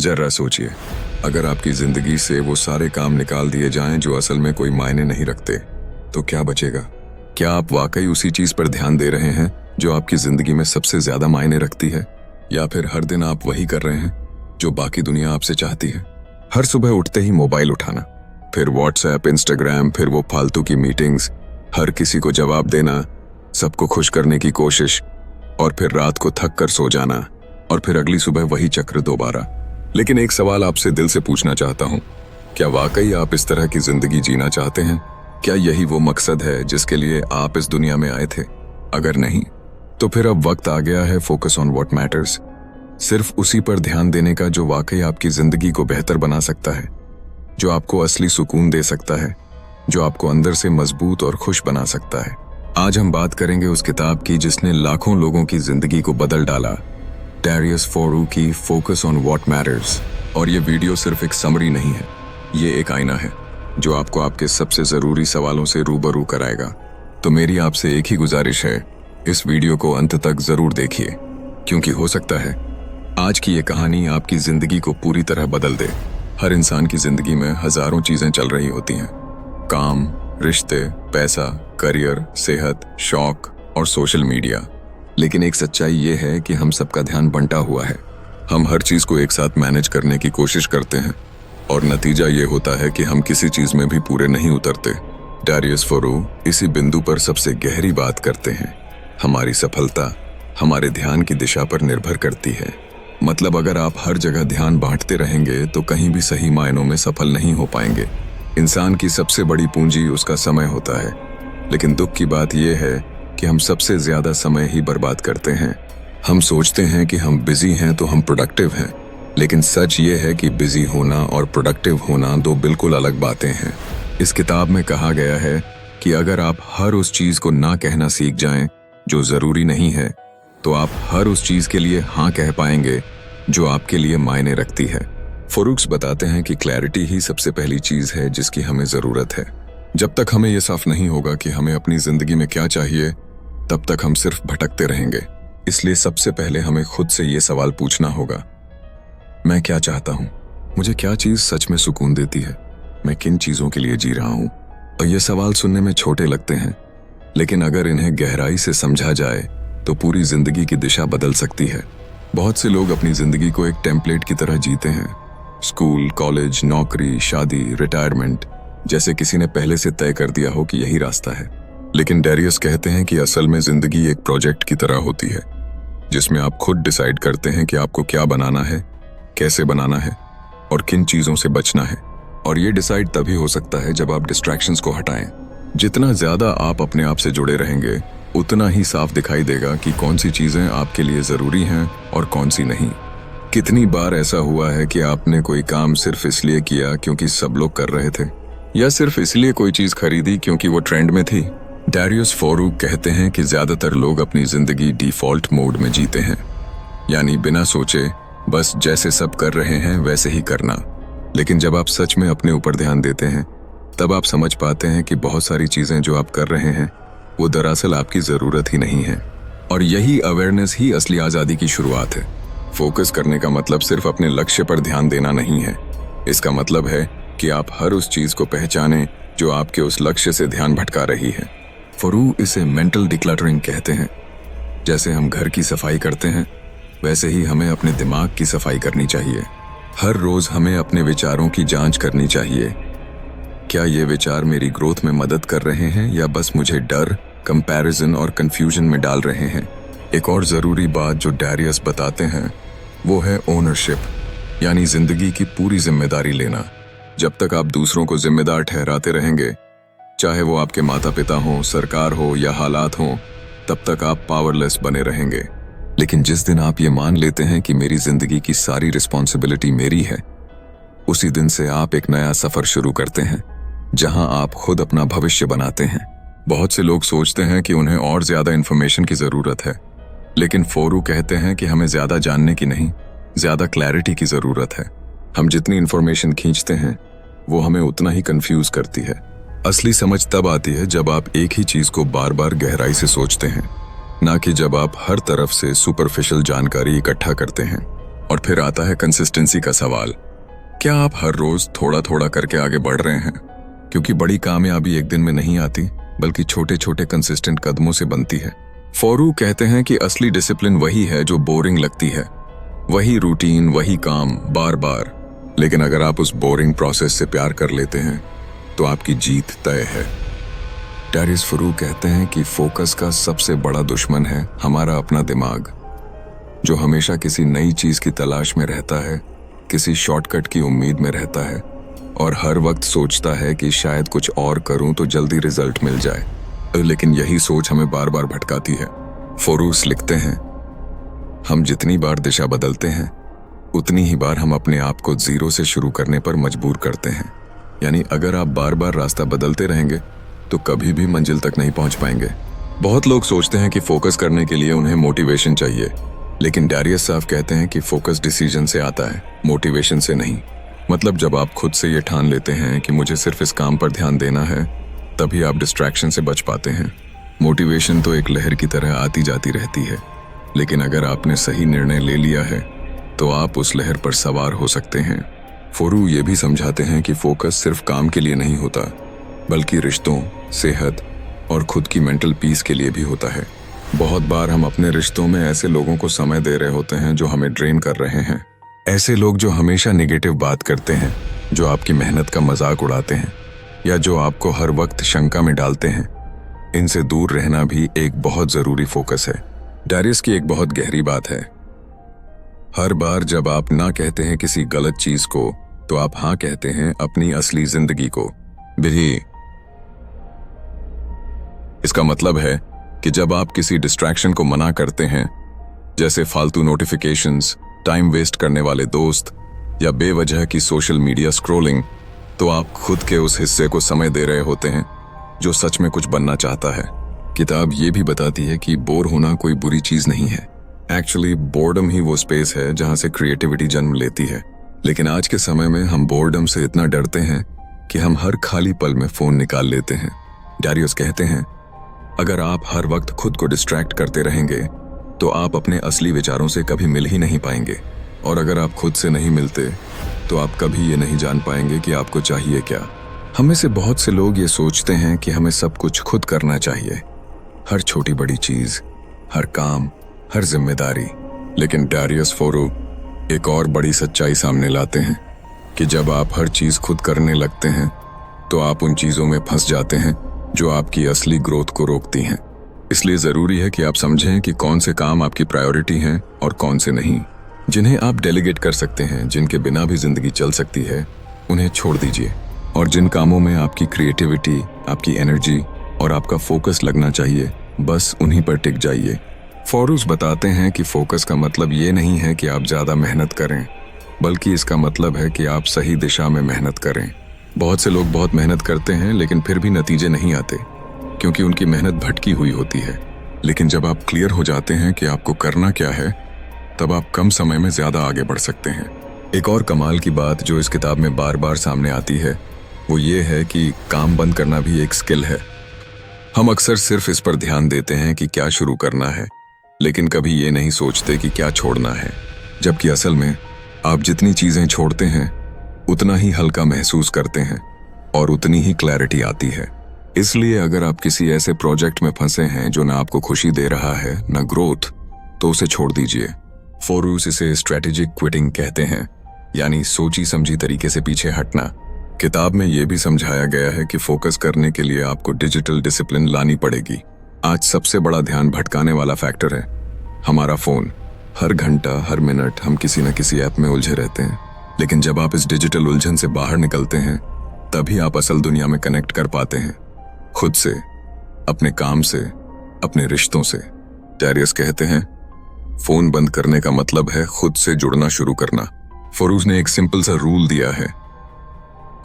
जरा सोचिए, अगर आपकी जिंदगी से वो सारे काम निकाल दिए जाएं जो असल में कोई मायने नहीं रखते, तो क्या बचेगा? क्या आप वाकई उसी चीज पर ध्यान दे रहे हैं जो आपकी जिंदगी में सबसे ज्यादा मायने रखती है, या फिर हर दिन आप वही कर रहे हैं जो बाकी दुनिया आपसे चाहती है? हर सुबह उठते ही मोबाइल उठाना, फिर व्हाट्सएप, इंस्टाग्राम, फिर वो फालतू की मीटिंग्स, हर किसी को जवाब देना, सबको खुश करने की कोशिश, और फिर रात को थक कर सो जाना, और फिर अगली सुबह वही चक्र दोबारा। लेकिन एक सवाल आपसे दिल से पूछना चाहता हूँ, क्या वाकई आप इस तरह की जिंदगी जीना चाहते हैं? क्या यही वो मकसद है जिसके लिए आप इस दुनिया में आए थे? अगर नहीं, तो फिर अब वक्त आ गया है फोकस ऑन व्हाट मैटर्स। सिर्फ उसी पर ध्यान देने का जो वाकई आपकी जिंदगी को बेहतर बना सकता है, जो आपको असली सुकून दे सकता है, जो आपको अंदर से मजबूत और खुश बना सकता है। आज हम बात करेंगे उस किताब की जिसने लाखों लोगों की जिंदगी को बदल डाला, डैरियस फोरू की फोकस ऑन व्हाट मैटर्स। और ये वीडियो सिर्फ एक समरी नहीं है, ये एक आईना है जो आपको आपके सबसे जरूरी सवालों से रूबरू कराएगा। तो मेरी आपसे एक ही गुजारिश है, इस वीडियो को अंत तक जरूर देखिए, क्योंकि हो सकता है आज की ये कहानी आपकी जिंदगी को पूरी तरह बदल दे। हर इंसान की जिंदगी में हजारों चीजें चल रही होती हैं, काम, रिश्ते, पैसा, करियर, सेहत, शौक और सोशल मीडिया। लेकिन एक सच्चाई ये है कि हम सबका ध्यान बंटा हुआ है। हम हर चीज को एक साथ मैनेज करने की कोशिश करते हैं, और नतीजा ये होता है कि हम किसी चीज में भी पूरे नहीं उतरते। डैरियस फोरू इसी बिंदु पर सबसे गहरी बात करते हैं। हमारी सफलता हमारे ध्यान की दिशा पर निर्भर करती है। मतलब अगर आप हर जगह ध्यान बांटते रहेंगे तो कहीं भी सही मायनों में सफल नहीं हो पाएंगे। इंसान की सबसे बड़ी पूंजी उसका समय होता है, लेकिन दुख की बात यह है कि हम सबसे ज्यादा समय ही बर्बाद करते हैं। हम सोचते हैं कि हम बिजी हैं तो हम प्रोडक्टिव हैं, लेकिन सच ये है कि बिजी होना और प्रोडक्टिव होना दो बिल्कुल अलग बातें हैं। इस किताब में कहा गया है कि अगर आप हर उस चीज को ना कहना सीख जाएं जो जरूरी नहीं है, तो आप हर उस चीज के लिए हाँ कह पाएंगे जो आपके लिए मायने रखती है। फोरूक्स बताते हैं कि क्लैरिटी ही सबसे पहली चीज है जिसकी हमें जरूरत है। जब तक हमें यह साफ नहीं होगा कि हमें अपनी जिंदगी में क्या चाहिए, तब तक हम सिर्फ भटकते रहेंगे। इसलिए सबसे पहले हमें खुद से ये सवाल पूछना होगा, मैं क्या चाहता हूँ? मुझे क्या चीज सच में सुकून देती है? मैं किन चीजों के लिए जी रहा हूँ? और ये सवाल सुनने में छोटे लगते हैं, लेकिन अगर इन्हें गहराई से समझा जाए तो पूरी जिंदगी की दिशा बदल सकती है। बहुत से लोग अपनी जिंदगी को एक टेम्पलेट की तरह जीते हैं। स्कूल, कॉलेज, नौकरी, शादी, रिटायरमेंट, जैसे किसी ने पहले से तय कर दिया हो कि यही रास्ता है। लेकिन डैरियस कहते हैं कि असल में जिंदगी एक प्रोजेक्ट की तरह होती है, जिसमें आप खुद डिसाइड करते हैं कि आपको क्या बनाना है, कैसे बनाना है और किन चीजों से बचना है। और ये डिसाइड तभी हो सकता है जब आप डिस्ट्रैक्शंस को हटाएं। जितना ज्यादा आप अपने आप से जुड़े रहेंगे, उतना ही साफ दिखाई देगा कि कौन सी चीजें आपके लिए जरूरी हैं और कौन सी नहीं। कितनी बार ऐसा हुआ है कि आपने कोई काम सिर्फ इसलिए किया क्योंकि सब लोग कर रहे थे, या सिर्फ इसलिए कोई चीज खरीदी क्योंकि वो ट्रेंड में थी? डैरियस फोरू कहते हैं कि ज्यादातर लोग अपनी जिंदगी डिफॉल्ट मोड में जीते हैं, यानी बिना सोचे बस जैसे सब कर रहे हैं वैसे ही करना। लेकिन जब आप सच में अपने ऊपर ध्यान देते हैं, तब आप समझ पाते हैं कि बहुत सारी चीजें जो आप कर रहे हैं वो दरअसल आपकी जरूरत ही नहीं है। और यही अवेयरनेस ही असली आजादी की शुरुआत है। फोकस करने का मतलब सिर्फ अपने लक्ष्य पर ध्यान देना नहीं है। इसका मतलब है कि आप हर उस चीज को पहचानें जो आपके उस लक्ष्य से ध्यान भटका रही है। फोरू इसे मेंटल डिक्लटरिंग कहते हैं। जैसे हम घर की सफाई करते हैं, वैसे ही हमें अपने दिमाग की सफाई करनी चाहिए। हर रोज हमें अपने विचारों की जांच करनी चाहिए। क्या ये विचार मेरी ग्रोथ में मदद कर रहे हैं या बस मुझे डर, कंपैरिजन और कंफ्यूजन में डाल रहे हैं? एक और जरूरी बात जो डैरियस बताते हैं वो है ओनरशिप, यानी जिंदगी की पूरी जिम्मेदारी लेना। जब तक आप दूसरों को जिम्मेदार ठहराते रहेंगे, चाहे वो आपके माता पिता हों, सरकार हो या हालात हों, तब तक आप पावरलेस बने रहेंगे। लेकिन जिस दिन आप ये मान लेते हैं कि मेरी जिंदगी की सारी रिस्पॉन्सिबिलिटी मेरी है, उसी दिन से आप एक नया सफर शुरू करते हैं, जहां आप खुद अपना भविष्य बनाते हैं। बहुत से लोग सोचते हैं कि उन्हें और ज्यादा इन्फॉर्मेशन की जरूरत है, लेकिन फोरू कहते हैं कि हमें ज्यादा जानने की नहीं, ज्यादा क्लैरिटी की जरूरत है। हम जितनी इन्फॉर्मेशन खींचते हैं, वो हमें उतना ही कंफ्यूज करती है। असली समझ तब आती है जब आप एक ही चीज को बार बार गहराई से सोचते हैं, ना कि जब आप हर तरफ से सुपरफिशियल जानकारी इकट्ठा करते हैं। और फिर आता है कंसिस्टेंसी का सवाल। क्या आप हर रोज थोड़ा थोड़ा करके आगे बढ़ रहे हैं? क्योंकि बड़ी कामयाबी एक दिन में नहीं आती, बल्कि छोटे छोटे कंसिस्टेंट कदमों से बनती है। फोरू कहते हैं कि असली डिसिप्लिन वही है जो बोरिंग लगती है, वही रूटीन, वही काम बार बार। लेकिन अगर आप उस बोरिंग प्रोसेस से प्यार कर लेते हैं तो आपकी जीत तय है। डैरियस फरू कहते हैं कि फोकस का सबसे बड़ा दुश्मन है हमारा अपना दिमाग, जो हमेशा किसी नई चीज की तलाश में रहता है, किसी शॉर्टकट की उम्मीद में रहता है और हर वक्त सोचता है कि शायद कुछ और करूं तो जल्दी रिजल्ट मिल जाए। लेकिन यही सोच हमें बार बार भटकाती है। फोरूस लिखते हैं, हम जितनी बार दिशा बदलते हैं उतनी ही बार हम अपने आप को जीरो से शुरू करने पर मजबूर करते हैं। यानी अगर आप बार बार रास्ता बदलते रहेंगे तो कभी भी मंजिल तक नहीं पहुंच पाएंगे। बहुत लोग सोचते हैं कि फोकस करने के लिए उन्हें मोटिवेशन चाहिए, लेकिन डैरियस साहब कहते हैं कि फोकस डिसीजन से आता है, मोटिवेशन से नहीं। मतलब जब आप खुद से ये ठान लेते हैं कि मुझे सिर्फ इस काम पर ध्यान देना है, तभी आप डिस्ट्रैक्शन से बच पाते हैं। मोटिवेशन तो एक लहर की तरह आती जाती रहती है, लेकिन अगर आपने सही निर्णय ले लिया है तो आप उस लहर पर सवार हो सकते हैं। फोरू ये भी समझाते हैं कि फोकस सिर्फ काम के लिए नहीं होता, बल्कि रिश्तों, सेहत और खुद की मेंटल पीस के लिए भी होता है। बहुत बार हम अपने रिश्तों में ऐसे लोगों को समय दे रहे होते हैं जो हमें ड्रेन कर रहे हैं। ऐसे लोग जो हमेशा नेगेटिव बात करते हैं, जो आपकी मेहनत का मजाक उड़ाते हैं या जो आपको हर वक्त शंका में डालते हैं, इनसे दूर रहना भी एक बहुत जरूरी फोकस है। डैरियस की एक बहुत गहरी बात है, हर बार जब आप ना कहते हैं किसी गलत चीज को, तो आप हाँ कहते हैं अपनी असली जिंदगी को भी। इसका मतलब है कि जब आप किसी डिस्ट्रैक्शन को मना करते हैं, जैसे फालतू नोटिफिकेशंस, टाइम वेस्ट करने वाले दोस्त या बेवजह की सोशल मीडिया स्क्रॉलिंग, तो आप खुद के उस हिस्से को समय दे रहे होते हैं जो सच में कुछ बनना चाहता है। किताब ये भी बताती है कि बोर होना कोई बुरी चीज नहीं है। एक्चुअली बोर्डम ही वो स्पेस है जहां से क्रिएटिविटी जन्म लेती है। लेकिन आज के समय में हम बोर्डम से इतना डरते हैं कि हम हर खाली पल में फोन निकाल लेते हैं। डैरियस कहते हैं, अगर आप हर वक्त खुद को डिस्ट्रैक्ट करते रहेंगे तो आप अपने असली विचारों से कभी मिल ही नहीं पाएंगे, और अगर आप खुद से नहीं मिलते तो आप कभी ये नहीं जान पाएंगे कि आपको चाहिए क्या। हम में से बहुत से लोग ये सोचते हैं कि हमें सब कुछ खुद करना चाहिए, हर छोटी बड़ी चीज, हर काम, हर जिम्मेदारी। लेकिन डैरियस फोरू एक और बड़ी सच्चाई सामने लाते हैं कि जब आप हर चीज खुद करने लगते हैं तो आप उन चीजों में फंस जाते हैं जो आपकी असली ग्रोथ को रोकती हैं। इसलिए जरूरी है कि आप समझें कि कौन से काम आपकी प्रायोरिटी हैं और कौन से नहीं। जिन्हें आप डेलीगेट कर सकते हैं, जिनके बिना भी जिंदगी चल सकती है, उन्हें छोड़ दीजिए। और जिन कामों में आपकी क्रिएटिविटी, आपकी एनर्जी और आपका फोकस लगना चाहिए, बस उन्हीं पर टिक जाइए। फोरूस बताते हैं कि फोकस का मतलब ये नहीं है कि आप ज्यादा मेहनत करें, बल्कि इसका मतलब है कि आप सही दिशा में मेहनत करें। बहुत से लोग बहुत मेहनत करते हैं लेकिन फिर भी नतीजे नहीं आते, क्योंकि उनकी मेहनत भटकी हुई होती है। लेकिन जब आप क्लियर हो जाते हैं कि आपको करना क्या है, तब आप कम समय में ज्यादा आगे बढ़ सकते हैं। एक और कमाल की बात जो इस किताब में बार बार सामने आती है, वो ये है कि काम बंद करना भी एक स्किल है। हम अक्सर सिर्फ इस पर ध्यान देते हैं कि क्या शुरू करना है, लेकिन कभी ये नहीं सोचते कि क्या छोड़ना है। जबकि असल में आप जितनी चीजें छोड़ते हैं उतना ही हल्का महसूस करते हैं और उतनी ही क्लैरिटी आती है। इसलिए अगर आप किसी ऐसे प्रोजेक्ट में फंसे हैं जो ना आपको खुशी दे रहा है ना ग्रोथ, तो उसे छोड़ दीजिए। फोरूस इसे स्ट्रेटेजिक क्विटिंग कहते हैं, यानी सोची समझी तरीके से पीछे हटना। किताब में यह भी समझाया गया है कि फोकस करने के लिए आपको डिजिटल डिसिप्लिन लानी पड़ेगी। आज सबसे बड़ा ध्यान भटकाने वाला फैक्टर है हमारा फोन। हर घंटा, हर मिनट हम किसी न किसी ऐप में उलझे रहते हैं। लेकिन जब आप इस डिजिटल उलझन से बाहर निकलते हैं, तभी आप असल दुनिया में कनेक्ट कर पाते हैं, खुद से, अपने काम से, अपने रिश्तों से। डैरियस कहते हैं, फोन बंद करने का मतलब है खुद से जुड़ना शुरू करना। फोरूस ने एक सिंपल सा रूल दिया है,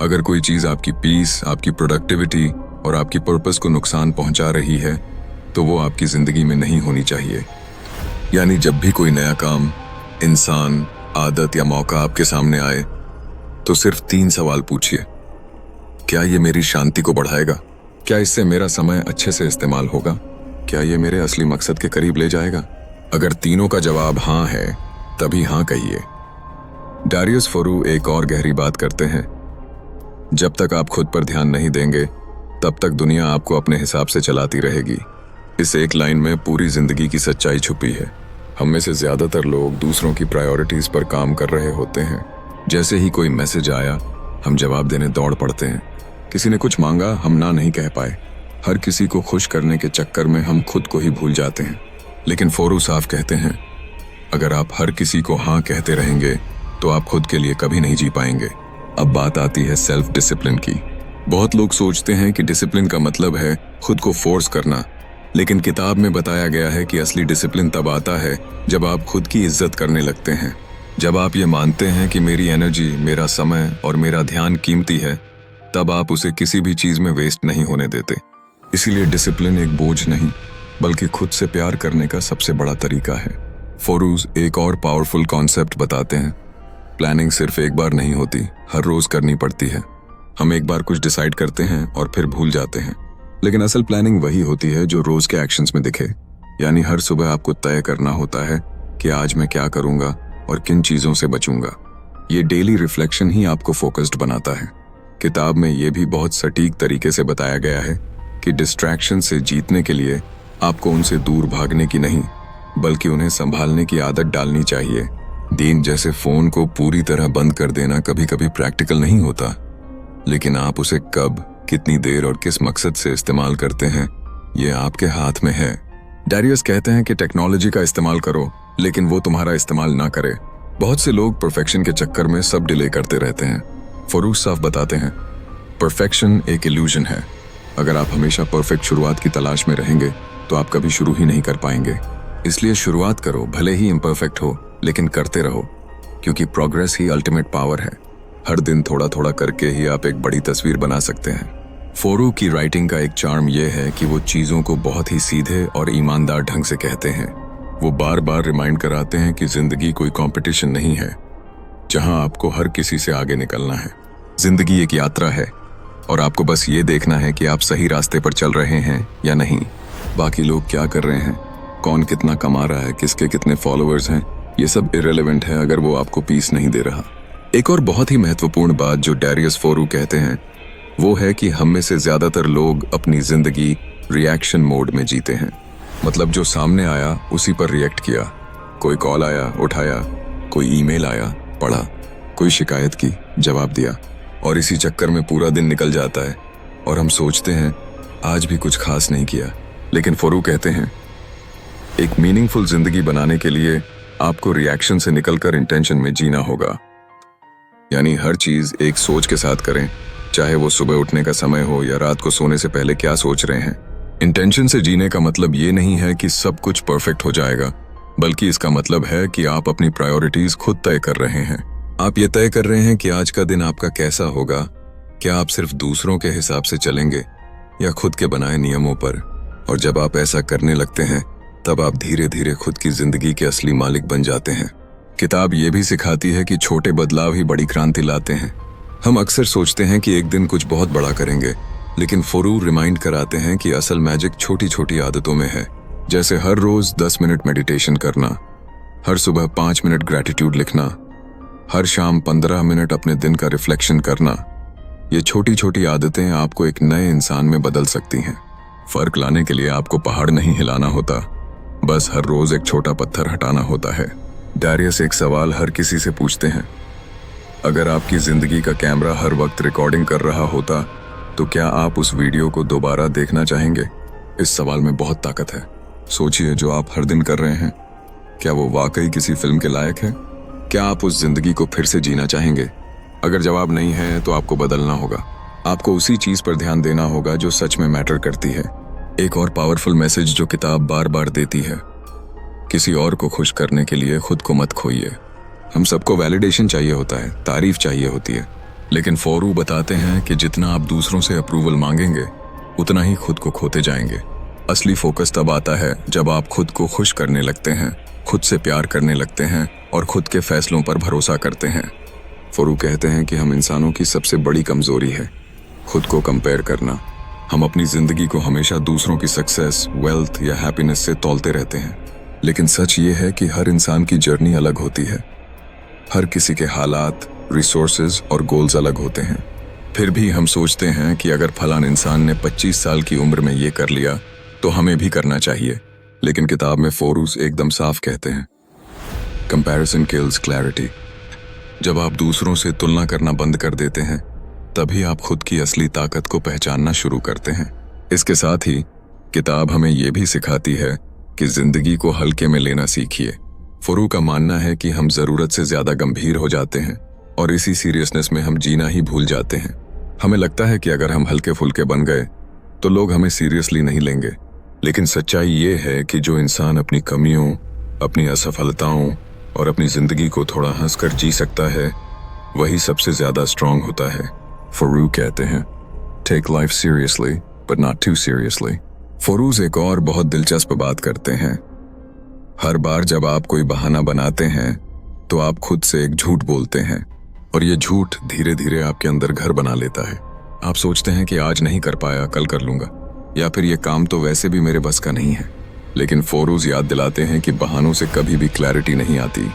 अगर कोई चीज आपकी पीस, आपकी प्रोडक्टिविटी और आपकी पर्पस को नुकसान पहुंचा रही है, तो वो आपकी जिंदगी में नहीं होनी चाहिए। यानी जब भी कोई नया काम, इंसान, आदत या मौका आपके सामने आए, तो सिर्फ 3 सवाल पूछिए। क्या ये मेरी शांति को बढ़ाएगा? क्या इससे मेरा समय अच्छे से इस्तेमाल होगा? क्या ये मेरे असली मकसद के करीब ले जाएगा? अगर तीनों का जवाब हाँ है, तभी हाँ कहिए। डारियस फोरू एक और गहरी बात करते हैं। जब तक आप खुद पर ध्यान नहीं देंगे तब तक दुनिया आपको अपने हिसाब से चलाती रहेगी। इस एक लाइन में पूरी जिंदगी की सच्चाई छुपी है। हम में से ज्यादातर लोग दूसरों की प्रायोरिटीज पर काम कर रहे होते हैं। जैसे ही कोई मैसेज आया हम जवाब देने दौड़ पड़ते हैं। किसी ने कुछ मांगा, हम ना नहीं कह पाए। हर किसी को खुश करने के चक्कर में हम खुद को ही भूल जाते हैं। लेकिन फोरू साफ कहते हैं, अगर आप हर किसी को हाँ कहते रहेंगे तो आप खुद के लिए कभी नहीं जी पाएंगे। अब बात आती है सेल्फ डिसिप्लिन की। बहुत लोग सोचते हैं कि डिसिप्लिन का मतलब है खुद को फोर्स करना, लेकिन किताब में बताया गया है कि असली डिसिप्लिन तब आता है जब आप खुद की इज्जत करने लगते हैं। जब आप ये मानते हैं कि मेरी एनर्जी, मेरा समय और मेरा ध्यान कीमती है, तब आप उसे किसी भी चीज में वेस्ट नहीं होने देते। इसीलिए डिसिप्लिन एक बोझ नहीं बल्कि खुद से प्यार करने का सबसे बड़ा तरीका है। फोरूज एक और पावरफुल कॉन्सेप्ट बताते हैं, प्लानिंग सिर्फ एक बार नहीं होती, हर रोज करनी पड़ती है। हम एक बार कुछ डिसाइड करते हैं और फिर भूल जाते हैं, लेकिन असल प्लानिंग वही होती है जो रोज के एक्शंस में दिखे। यानी हर सुबह आपको तय करना होता है कि आज मैं क्या करूंगा और किन चीजों से बचूंगा। ये डेली रिफ्लेक्शन ही आपको फोकस्ड बनाता है। किताब में ये भी बहुत सटीक तरीके से बताया गया है कि डिस्ट्रैक्शन से जीतने के लिए आपको उनसे दूर भागने की नहीं बल्कि उन्हें संभालने की आदत डालनी चाहिए। दिन जैसे फोन को पूरी तरह बंद कर देना कभी कभी प्रैक्टिकल नहीं होता, लेकिन आप उसे कब, कितनी देर और किस मकसद से इस्तेमाल करते हैं ये आपके हाथ में है। डारियस कहते हैं कि टेक्नोलॉजी का इस्तेमाल करो लेकिन वो तुम्हारा इस्तेमाल ना करे। बहुत से लोग परफेक्शन के चक्कर में सब डिले करते रहते हैं। फरूख साफ बताते हैं, परफेक्शन एक इल्यूजन है। अगर आप हमेशा परफेक्ट शुरुआत की तलाश में रहेंगे तो आप कभी शुरू ही नहीं कर पाएंगे। इसलिए शुरुआत करो, भले ही इम्परफेक्ट हो लेकिन करते रहो, क्योंकि प्रोग्रेस ही अल्टीमेट पावर है। हर दिन थोड़ा थोड़ा करके ही आप एक बड़ी तस्वीर बना सकते हैं। फोरू की राइटिंग का एक चार्म यह है कि वो चीजों को बहुत ही सीधे और ईमानदार ढंग से कहते हैं। वो बार बार रिमाइंड कराते हैं कि जिंदगी कोई कंपटीशन नहीं है जहां आपको हर किसी से आगे निकलना है। जिंदगी एक यात्रा है और आपको बस ये देखना है कि आप सही रास्ते पर चल रहे हैं या नहीं। बाकी लोग क्या कर रहे हैं, कौन कितना कमा रहा है, किसके कितने फॉलोअर्स हैं, ये सब इररिलेवेंट है अगर वो आपको पीस नहीं दे रहा। एक और बहुत ही महत्वपूर्ण बात जो डारियस फोरू कहते हैं वो है कि हम में से ज्यादातर लोग अपनी जिंदगी रिएक्शन मोड में जीते हैं। मतलब जो सामने आया उसी पर रिएक्ट किया। कोई कॉल आया, उठाया, कोई ईमेल आया, पढ़ा, कोई शिकायत की, जवाब दिया, और इसी चक्कर में पूरा दिन निकल जाता है और हम सोचते हैं आज भी कुछ खास नहीं किया। लेकिन फोरू कहते हैं एक मीनिंगफुल जिंदगी बनाने के लिए आपको रिएक्शन से निकलकर इंटेंशन में जीना होगा। यानी हर चीज एक सोच के साथ करें, चाहे वो सुबह उठने का समय हो या रात को सोने से पहले क्या सोच रहे हैं। इंटेंशन से जीने का मतलब ये नहीं है कि सब कुछ परफेक्ट हो जाएगा, बल्कि इसका मतलब है कि आप अपनी प्रायोरिटीज खुद तय कर रहे हैं। आप ये तय कर रहे हैं कि आज का दिन आपका कैसा होगा। क्या आप सिर्फ दूसरों के हिसाब से चलेंगे या खुद के बनाए नियमों पर। और जब आप ऐसा करने लगते हैं तब आप धीरे धीरे खुद की जिंदगी के असली मालिक बन जाते हैं। किताब ये भी सिखाती है कि छोटे बदलाव ही बड़ी क्रांति लाते हैं। हम अक्सर सोचते हैं कि एक दिन कुछ बहुत बड़ा करेंगे, लेकिन फोरू रिमाइंड कराते हैं कि असल मैजिक छोटी छोटी आदतों में है। जैसे हर रोज 10 मिनट मेडिटेशन करना, हर सुबह 5 मिनट ग्रैटिट्यूड लिखना, हर शाम 15 मिनट अपने दिन का रिफ्लेक्शन करना। ये छोटी छोटी आदतें आपको एक नए इंसान में बदल सकती हैं। फर्क लाने के लिए आपको पहाड़ नहीं हिलाना होता, बस हर रोज एक छोटा पत्थर हटाना होता है। डारियस एक सवाल हर किसी से पूछते हैं, अगर आपकी जिंदगी का कैमरा हर वक्त रिकॉर्डिंग कर रहा होता तो क्या आप उस वीडियो को दोबारा देखना चाहेंगे? इस सवाल में बहुत ताकत है। सोचिए, जो आप हर दिन कर रहे हैं, क्या वो वाकई किसी फिल्म के लायक है? क्या आप उस जिंदगी को फिर से जीना चाहेंगे? अगर जवाब नहीं है तो आपको बदलना होगा। आपको उसी चीज पर ध्यान देना होगा जो सच में मैटर करती है। एक और पावरफुल मैसेज जो किताब बार बार देती है, किसी और को खुश करने के लिए खुद को मत खोइए। हम सबको वैलिडेशन चाहिए होता है, तारीफ चाहिए होती है, लेकिन फोरू बताते हैं कि जितना आप दूसरों से अप्रूवल मांगेंगे उतना ही खुद को खोते जाएंगे। असली फोकस तब आता है जब आप खुद को खुश करने लगते हैं, खुद से प्यार करने लगते हैं और खुद के फैसलों पर भरोसा करते हैं। फोरू कहते हैं कि हम इंसानों की सबसे बड़ी कमजोरी है खुद को कंपेयर करना। हम अपनी जिंदगी को हमेशा दूसरों की सक्सेस, वेल्थ या हैप्पीनेस से तौलते रहते हैं, लेकिन सच ये है कि हर इंसान की जर्नी अलग होती है। हर किसी के हालात, रिसोर्सेज और गोल्स अलग होते हैं। फिर भी हम सोचते हैं कि अगर फलान इंसान ने 25 साल की उम्र में ये कर लिया तो हमें भी करना चाहिए। लेकिन किताब में फोरूज एकदम साफ कहते हैं, कंपैरिजन किल्स क्लैरिटी। जब आप दूसरों से तुलना करना बंद कर देते हैं तभी आप खुद की असली ताकत को पहचानना शुरू करते हैं। इसके साथ ही किताब हमें यह भी सिखाती है कि जिंदगी को हल्के में लेना सीखिए। फरू का मानना है कि हम जरूरत से ज्यादा गंभीर हो जाते हैं और इसी सीरियसनेस में हम जीना ही भूल जाते हैं। हमें लगता है कि अगर हम हल्के फुल्के बन गए तो लोग हमें सीरियसली नहीं लेंगे, लेकिन सच्चाई ये है कि जो इंसान अपनी कमियों, अपनी असफलताओं और अपनी जिंदगी को थोड़ा हंसकर जी सकता है वही सबसे ज्यादा स्ट्रांग होता है। फरू कहते हैं, take life seriously but not too seriously. फरूज एक और बहुत दिलचस्प बात करते हैं, हर बार जब आप कोई बहाना बनाते हैं तो आप खुद से एक झूठ बोलते हैं और ये झूठ धीरे धीरे आपके अंदर घर बना लेता है। आप सोचते हैं कि आज नहीं कर पाया, कल कर लूंगा, या फिर ये काम तो वैसे भी मेरे बस का नहीं है। लेकिन फोरूज याद दिलाते हैं कि बहानों से कभी भी क्लैरिटी नहीं आती।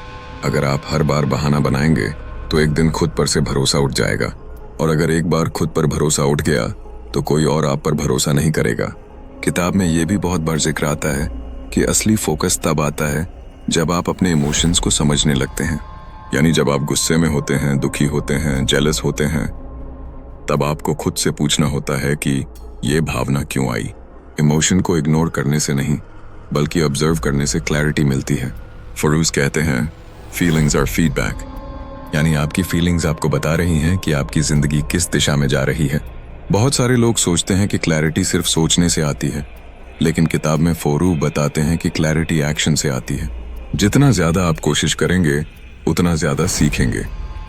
अगर आप हर बार बहाना बनाएंगे तो एक दिन खुद पर से भरोसा उठ जाएगा, और अगर एक बार खुद पर भरोसा उठ गया तो कोई और आप पर भरोसा नहीं करेगा। किताब में ये भी बहुत बार जिक्र आता है कि असली फोकस तब आता है जब आप अपने इमोशंस को समझने लगते हैं। यानी जब आप गुस्से में होते हैं, दुखी होते हैं, जेलस होते हैं, तब आपको खुद से पूछना होता है कि ये भावना क्यों आई। इमोशन को इग्नोर करने से नहीं बल्कि ऑब्जर्व करने से क्लैरिटी मिलती है। फरूज कहते हैं, फीलिंग्स आर फीडबैक, यानी आपकी फीलिंग्स आपको बता रही हैं कि आपकी जिंदगी किस दिशा में जा रही है। बहुत सारे लोग सोचते हैं कि क्लैरिटी सिर्फ सोचने से आती है, लेकिन किताब में फोरू बताते हैं कि क्लैरिटी एक्शन से आती है। जितना ज्यादा आप कोशिश करेंगे उतना ज्यादा सीखेंगे।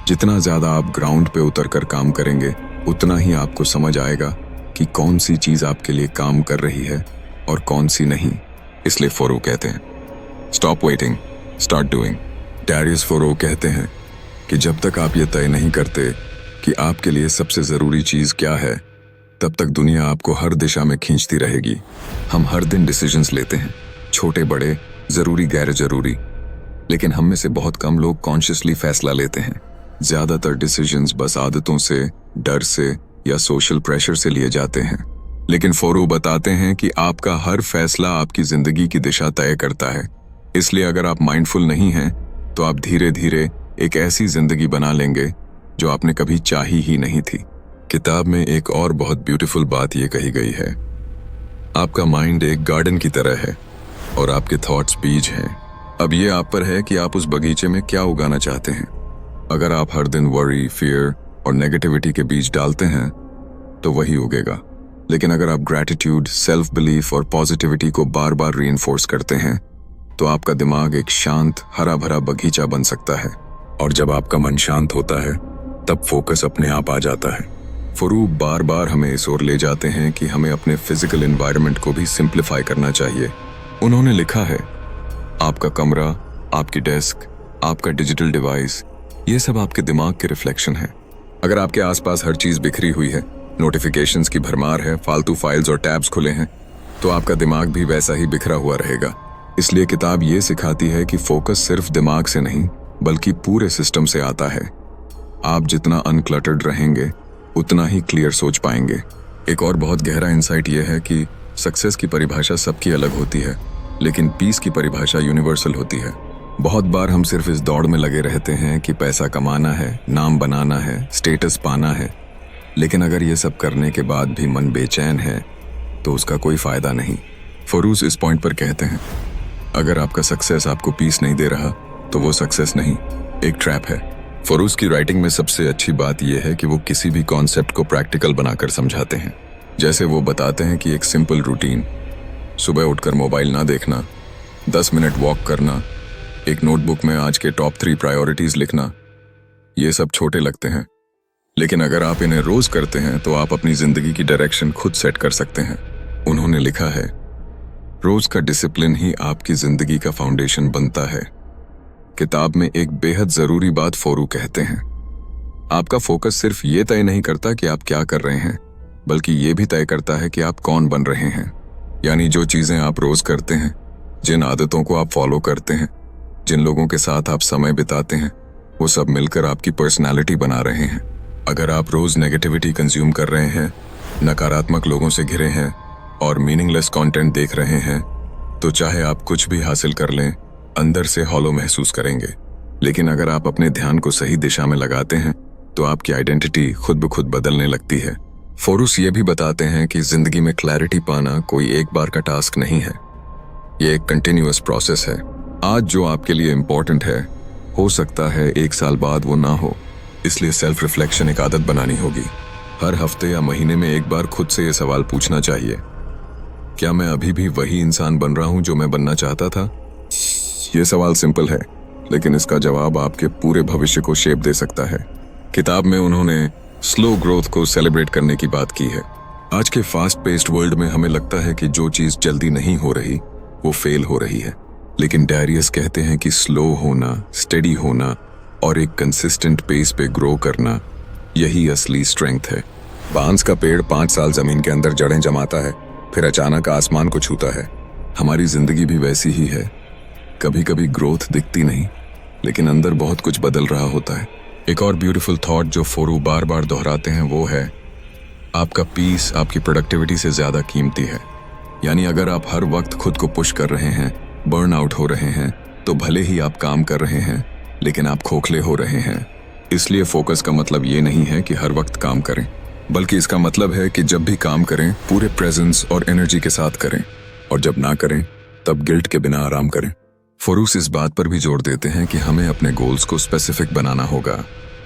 जितना ज्यादा आप ग्राउंड पे उतरकर काम करेंगे उतना ही आपको समझ आएगा कि कौन सी चीज आपके लिए काम कर रही है और कौन सी नहीं। इसलिए फोरू कहते हैं, stop waiting, start doing. Darius फोरू कहते हैं कि जब तक आप ये तय नहीं करते कि आपके लिए सबसे जरूरी चीज क्या है, तब तक दुनिया आपको हर दिशा में खींचती रहेगी। हम हर दिन डिसीजंस लेते हैं, छोटे बड़े, जरूरी गैर जरूरी, लेकिन हम में से बहुत कम लोग कॉन्शियसली फैसला लेते हैं। ज्यादातर डिसीजंस बस आदतों से, डर से या सोशल प्रेशर से लिए जाते हैं। लेकिन फोरू बताते हैं कि आपका हर फैसला आपकी जिंदगी की दिशा तय करता है। इसलिए अगर आप माइंडफुल नहीं हैं तो आप धीरे धीरे एक ऐसी जिंदगी बना लेंगे जो आपने कभी चाही ही नहीं थी। किताब में एक और बहुत ब्यूटीफुल बात ये कही गई है, आपका माइंड एक गार्डन की तरह है और आपके थॉट्स बीज हैं। अब ये आप पर है कि आप उस बगीचे में क्या उगाना चाहते हैं। अगर आप हर दिन वरी, फियर और नेगेटिविटी के बीज डालते हैं तो वही उगेगा। लेकिन अगर आप ग्रैटिट्यूड, सेल्फ बिलीफ और पॉजिटिविटी को बार बार रीइंफोर्स करते हैं तो आपका दिमाग एक शांत, हरा भरा बगीचा बन सकता है। और जब आपका मन शांत होता है तब फोकस अपने आप आ जाता है। फरू बार बार हमें इस ओर ले जाते हैं कि हमें अपने फिजिकल एनवायरनमेंट को भी सिंप्लीफाई करना चाहिए। उन्होंने लिखा है, आपका कमरा, आपकी डेस्क, आपका डिजिटल डिवाइस, ये सब आपके दिमाग के रिफ्लेक्शन है। अगर आपके आसपास हर चीज बिखरी हुई है, नोटिफिकेशंस की भरमार है, फालतू फाइल्स और टैब्स खुले हैं, तो आपका दिमाग भी वैसा ही बिखरा हुआ रहेगा। इसलिए किताब ये सिखाती है कि फोकस सिर्फ दिमाग से नहीं बल्कि पूरे सिस्टम से आता है। आप जितना अनक्लटर्ड रहेंगे उतना ही क्लियर सोच पाएंगे। एक और बहुत गहरा इंसाइट ये है कि सक्सेस की परिभाषा सबकी अलग होती है, लेकिन पीस की परिभाषा यूनिवर्सल होती है। बहुत बार हम सिर्फ इस दौड़ में लगे रहते हैं कि पैसा कमाना है, नाम बनाना है, स्टेटस पाना है, लेकिन अगर ये सब करने के बाद भी मन बेचैन है तो उसका कोई फायदा नहीं। फरूज इस पॉइंट पर कहते हैं, अगर आपका सक्सेस आपको पीस नहीं दे रहा तो वो सक्सेस नहीं, एक ट्रैप है। फरूज की राइटिंग में सबसे अच्छी बात यह है कि वो किसी भी कॉन्सेप्ट को प्रैक्टिकल बनाकर समझाते हैं। जैसे वो बताते हैं कि एक सिंपल रूटीन, सुबह उठकर मोबाइल ना देखना, 10 मिनट वॉक करना, एक नोटबुक में आज के टॉप 3 प्रायोरिटीज लिखना, ये सब छोटे लगते हैं, लेकिन अगर आप इन्हें रोज करते हैं तो आप अपनी जिंदगी की डायरेक्शन खुद सेट कर सकते हैं। उन्होंने लिखा है, रोज का डिसिप्लिन ही आपकी जिंदगी का फाउंडेशन बनता है। किताब में एक बेहद जरूरी बात फोरू कहते हैं, आपका फोकस सिर्फ ये तय नहीं करता कि आप क्या कर रहे हैं, बल्कि ये भी तय करता है कि आप कौन बन रहे हैं। यानी जो चीजें आप रोज करते हैं, जिन आदतों को आप फॉलो करते हैं, जिन लोगों के साथ आप समय बिताते हैं, वो सब मिलकर आपकी पर्सनालिटी बना रहे हैं। अगर आप रोज नेगेटिविटी कंज्यूम कर रहे हैं, नकारात्मक लोगों से घिरे हैं और मीनिंगलेस कंटेंट देख रहे हैं, तो चाहे आप कुछ भी हासिल कर लें, अंदर से हॉलो महसूस करेंगे। लेकिन अगर आप अपने ध्यान को सही दिशा में लगाते हैं तो आपकी आइडेंटिटी खुद ब खुद बदलने लगती है। फोरूस ये भी बताते हैं कि जिंदगी में क्लैरिटी पाना कोई एक बार का टास्क नहीं है, ये एक कंटिन्यूअस प्रोसेस है। आज जो आपके लिए इम्पोर्टेंट है, हो सकता है 1 साल बाद वो ना हो। इसलिए सेल्फ रिफ्लेक्शन एक आदत बनानी होगी। हर हफ्ते या महीने में एक बार खुद से ये सवाल पूछना चाहिए, क्या मैं अभी भी वही इंसान बन रहा हूं जो मैं बनना चाहता था? ये सवाल सिंपल है, लेकिन इसका जवाब आपके पूरे भविष्य को शेप दे सकता है। किताब में उन्होंने स्लो ग्रोथ को सेलिब्रेट करने की बात की है। आज के फास्ट पेस्ड वर्ल्ड में हमें लगता है कि जो चीज जल्दी नहीं हो रही वो फेल हो रही है, लेकिन डैरियस कहते हैं कि स्लो होना, स्टेडी होना और एक कंसिस्टेंट पेस पे ग्रो करना, यही असली स्ट्रेंथ है। बांस का पेड़ 5 साल जमीन के अंदर जड़ें जमाता है, फिर अचानक आसमान को छूता है। हमारी जिंदगी भी वैसी ही है। कभी कभी ग्रोथ दिखती नहीं, लेकिन अंदर बहुत कुछ बदल रहा होता है। एक और ब्यूटीफुल थॉट जो फोरू बार बार दोहराते हैं वो है, आपका पीस आपकी प्रोडक्टिविटी से ज्यादा कीमती है। यानी अगर आप हर वक्त खुद को पुश कर रहे हैं, बर्न आउट हो रहे हैं, तो भले ही आप काम कर रहे हैं, लेकिन आप खोखले हो रहे हैं। इसलिए फोकस का मतलब ये नहीं है कि हर वक्त काम करें, बल्कि इसका मतलब है कि जब भी काम करें पूरे प्रेजेंस और एनर्जी के साथ करें, और जब ना करें तब गिल्ट के बिना आराम करें। फोरूस इस बात पर भी जोर देते हैं कि हमें अपने गोल्स को स्पेसिफिक बनाना होगा।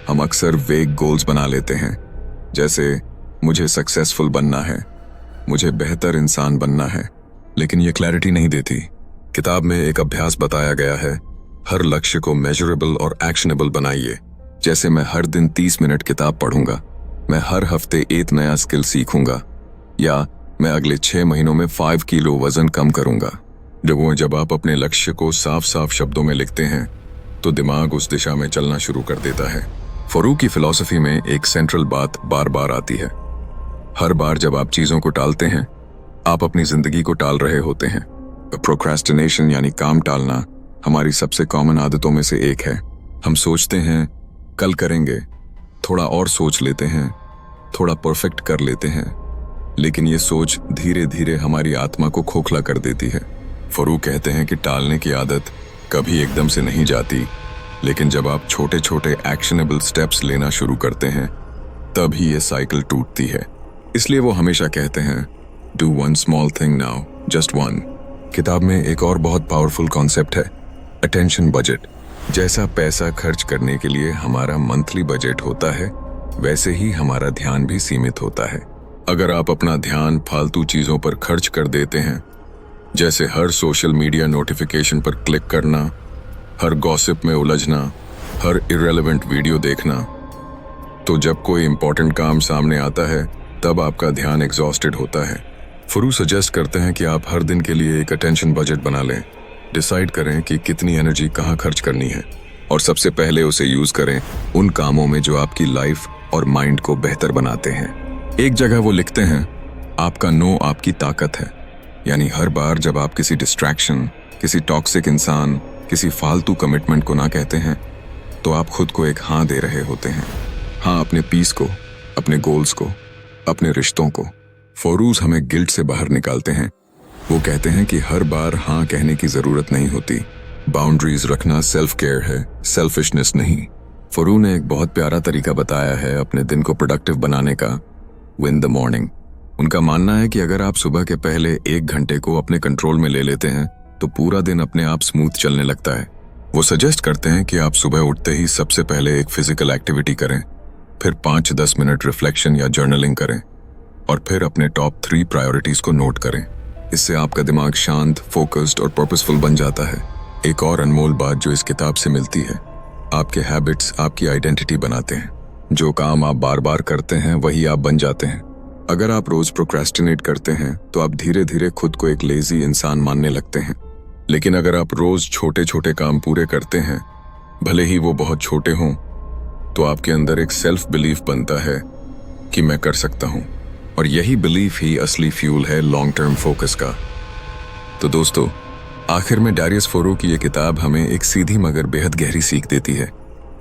हम अक्सर वेग गोल्स बना लेते हैं, जैसे मुझे सक्सेसफुल बनना है, मुझे बेहतर इंसान बनना है, लेकिन ये क्लैरिटी नहीं देती। किताब में एक अभ्यास बताया गया है, हर लक्ष्य को मेजरेबल और एक्शनेबल बनाइए। जैसे मैं हर दिन 30 मिनट किताब पढ़ूंगा, मैं हर हफ्ते एक नया स्किल सीखूंगा, या मैं अगले 6 महीनों में 5 किलो वजन कम करूंगा। जब आप अपने लक्ष्य को साफ साफ शब्दों में लिखते हैं तो दिमाग उस दिशा में चलना शुरू कर देता है। फरू की फिलॉसफी में एक सेंट्रल बात बार बार आती है, हर बार जब आप चीजों को टालते हैं, आप अपनी जिंदगी को टाल रहे होते हैं। प्रोक्रेस्टिनेशन यानी काम टालना हमारी सबसे कॉमन आदतों में से एक है। हम सोचते हैं कल करेंगे, थोड़ा और सोच लेते हैं, थोड़ा परफेक्ट कर लेते हैं, लेकिन ये सोच धीरे धीरे हमारी आत्मा को खोखला कर देती है। फरू कहते हैं कि टालने की आदत कभी एकदम से नहीं जाती, लेकिन जब आप छोटे छोटे एक्शनेबल स्टेप्स लेना शुरू करते हैं, तब ही ये साइकिल टूटती है। इसलिए वो हमेशा कहते हैं, do one small thing now, just one. किताब में एक और बहुत पावरफुल कॉन्सेप्ट है, अटेंशन बजट। जैसा पैसा खर्च करने के लिए हमारा मंथली बजट होता है, वैसे ही हमारा ध्यान भी सीमित होता है। अगर आप अपना ध्यान फालतू चीजों पर खर्च कर देते हैं, जैसे हर सोशल मीडिया नोटिफिकेशन पर क्लिक करना, हर गॉसिप में उलझना, हर इररिलेवेंट वीडियो देखना, तो जब कोई इंपॉर्टेंट काम सामने आता है तब आपका ध्यान एग्जॉस्टेड होता है। फरू सजेस्ट करते हैं कि आप हर दिन के लिए एक अटेंशन बजट बना लें। डिसाइड करें कि कितनी एनर्जी कहाँ खर्च करनी है, और सबसे पहले उसे यूज करें उन कामों में जो आपकी लाइफ और माइंड को बेहतर बनाते हैं। एक जगह वो लिखते हैं, आपका नो आपकी ताकत है। यानी हर बार जब आप किसी डिस्ट्रैक्शन, किसी टॉक्सिक इंसान, किसी फालतू कमिटमेंट को ना कहते हैं, तो आप खुद को एक हाँ दे रहे होते हैं। हाँ अपने पीस को, अपने गोल्स को, अपने रिश्तों को। फोरूस हमें गिल्ट से बाहर निकालते हैं। वो कहते हैं कि हर बार हाँ कहने की जरूरत नहीं होती। बाउंड्रीज रखना सेल्फ केयर है, सेल्फिशनेस नहीं। फरू ने एक बहुत प्यारा तरीका बताया है अपने दिन को प्रोडक्टिव बनाने का, विन द मॉर्निंग। उनका मानना है कि अगर आप सुबह के पहले 1 घंटे को अपने कंट्रोल में ले लेते हैं तो पूरा दिन अपने आप स्मूथ चलने लगता है। वो सजेस्ट करते हैं कि आप सुबह उठते ही सबसे पहले एक फिजिकल एक्टिविटी करें, फिर 5-10 मिनट रिफ्लेक्शन या जर्नलिंग करें, और फिर अपने टॉप 3 प्रायोरिटीज को नोट करें। इससे आपका दिमाग शांत, फोकस्ड और पर्पसफुल बन जाता है। एक और अनमोल बात जो इस किताब से मिलती है, आपके हैबिट्स आपकी आइडेंटिटी बनाते हैं। जो काम आप बार बार करते हैं वही आप बन जाते हैं। अगर आप रोज प्रोक्रेस्टिनेट करते हैं तो आप धीरे धीरे खुद को एक लेजी इंसान मानने लगते हैं। लेकिन अगर आप रोज छोटे छोटे काम पूरे करते हैं, भले ही वो बहुत छोटे हों, तो आपके अंदर एक सेल्फ बिलीफ बनता है कि मैं कर सकता हूं। और यही बिलीफ ही असली फ्यूल है लॉन्ग टर्म फोकस का। तो दोस्तों, आखिर में डैरियस फोरू की ये किताब हमें एक सीधी मगर बेहद गहरी सीख देती है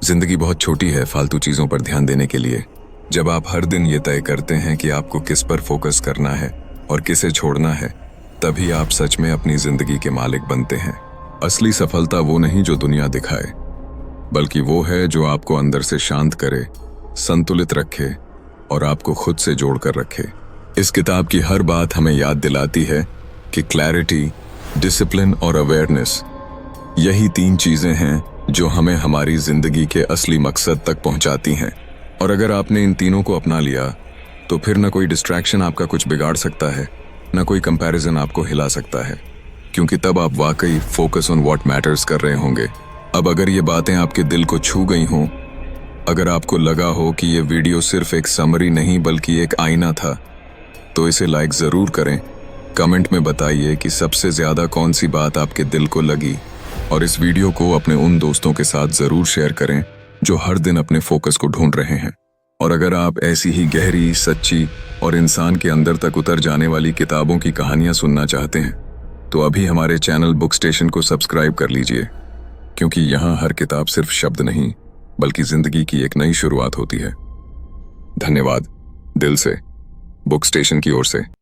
जिंदगी बहुत छोटी है फालतू चीजों पर ध्यान देने के लिए। जब आप हर दिन ये तय करते हैं कि आपको किस पर फोकस करना है और किसे छोड़ना है, तभी आप सच में अपनी जिंदगी के मालिक बनते हैं। असली सफलता वो नहीं जो दुनिया दिखाए, बल्कि वो है जो आपको अंदर से शांत करे, संतुलित रखे और आपको खुद से जोड़कर रखे। इस किताब की हर बात हमें याद दिलाती है कि क्लैरिटी, डिसिप्लिन और अवेयरनेस, यही 3 चीजें हैं जो हमें हमारी जिंदगी के असली मकसद तक पहुंचाती हैं। और अगर आपने इन तीनों को अपना लिया तो फिर न कोई डिस्ट्रैक्शन आपका कुछ बिगाड़ सकता है, न कोई कंपैरिजन आपको हिला सकता है, क्योंकि तब आप वाकई फोकस ऑन व्हाट मैटर्स कर रहे होंगे। अब अगर ये बातें आपके दिल को छू गई हों, अगर आपको लगा हो कि ये वीडियो सिर्फ एक समरी नहीं बल्कि एक आईना था, तो इसे लाइक ज़रूर करें। कमेंट में बताइए कि सबसे ज़्यादा कौन सी बात आपके दिल को लगी, और इस वीडियो को अपने उन दोस्तों के साथ ज़रूर शेयर करें जो हर दिन अपने फोकस को ढूंढ रहे हैं। और अगर आप ऐसी ही गहरी, सच्ची और इंसान के अंदर तक उतर जाने वाली किताबों की कहानियां सुनना चाहते हैं, तो अभी हमारे चैनल बुक स्टेशन को सब्सक्राइब कर लीजिए, क्योंकि यहाँ हर किताब सिर्फ शब्द नहीं बल्कि जिंदगी की एक नई शुरुआत होती है। धन्यवाद दिल से, बुक स्टेशन की ओर से।